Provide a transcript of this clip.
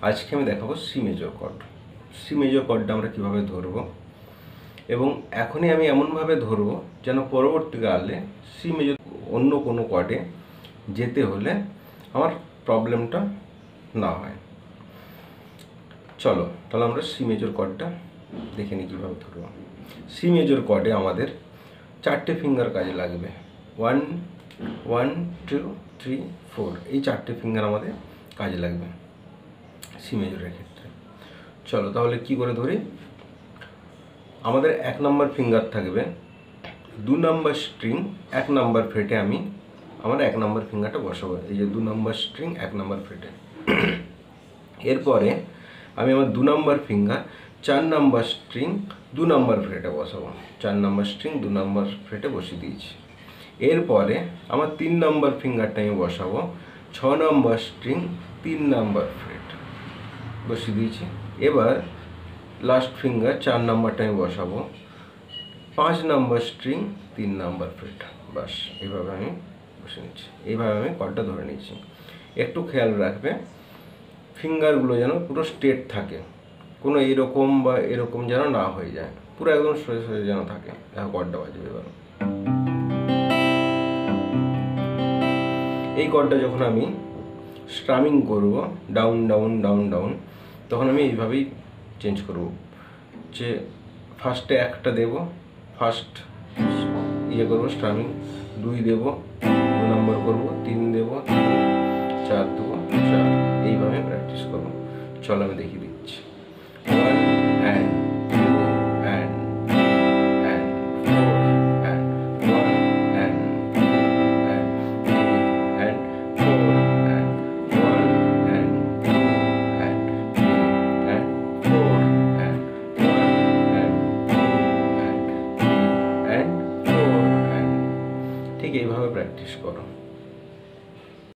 আজকে আমি দেখাবো C major chord. C major কর্ডটা আমরা কীভাবে ধরবো, এবং এখনই আমি এমনভাবে ধরবো যেন পরবর্তীকালে সি মেজর অন্য কোনো কর্ডে যেতে হলে আমার প্রবলেমটা না হয়। চলো তাহলে আমরা সি মেজর কর্ডটা দেখে নিই কীভাবে ধরবো। সি মেজর কর্ডে আমাদের 4টে ফিঙ্গার কাজে লাগবে। 1 1 2 3 4, এই 4টে ফিঙ্গার আমাদের কাজে লাগবে সি মেজরের ক্ষেত্রে। চলো তাহলে কি করে ধরি। আমাদের 1 নম্বর ফিঙ্গার থাকবে, 2 নম্বর স্ট্রিং 1 নম্বর ফ্রেটে আমি আমার 1 নম্বর ফিঙ্গারটা বসাবো। এই যে 2 নম্বর স্ট্রিং 1 নম্বর ফ্রেটে। এরপরে আমি আমার 2 নম্বর ফিঙ্গার 4 নম্বর স্ট্রিং 2 নম্বর ফ্রেটে বসাবো। 4 নম্বর স্ট্রিং 2 নম্বর ফ্রেটে বসিয়ে দিয়েছি। এরপরে আমার 3 নম্বর ফিঙ্গারটা আমি বসাবো 6 নম্বর স্ট্রিং 3 নম্বর ফ্রেট বসিয়ে দিয়েছি। এবার লাস্ট ফিঙ্গার 4 নম্বরটা আমি বসাবো 5 নম্বর স্ট্রিং 3 নম্বর ফ্রেট। বাস এইভাবে আমি বসে নিচ্ছি। এইভাবে আমি কর্ডটা ধরে নিচ্ছি। একটু খেয়াল রাখবে ফিঙ্গারগুলো যেন পুরো স্ট্রেট থাকে, কোনো এরকম বা এরকম যেন না হয়ে যায়, পুরো একদম সোজা সোজা যেন থাকে। দেখো কর্ডটা বাজবে এবার। এই কর্ডটা যখন আমি স্ট্রামিং করব ডাউন ডাউন ডাউন ডাউন, তখন আমি এইভাবেই চেঞ্জ করব, যে ফার্স্টে একটা দেব, ফার্স্ট করবো স্ট্রামিং, 2 দেব, 2 নম্বর করবো, 3 দেব, 4 দেবো, 4, এইভাবে প্র্যাকটিস করবো। চলো আমি দেখিয়ে দিচ্ছি। 1 and 2 and 3 and 4 and 1 and 2 and 3 and 4 and 1 and 2 and 3 and 4 and 1 and 2 and 3 and 4 and, ঠিক এইভাবে প্র্যাকটিস করো।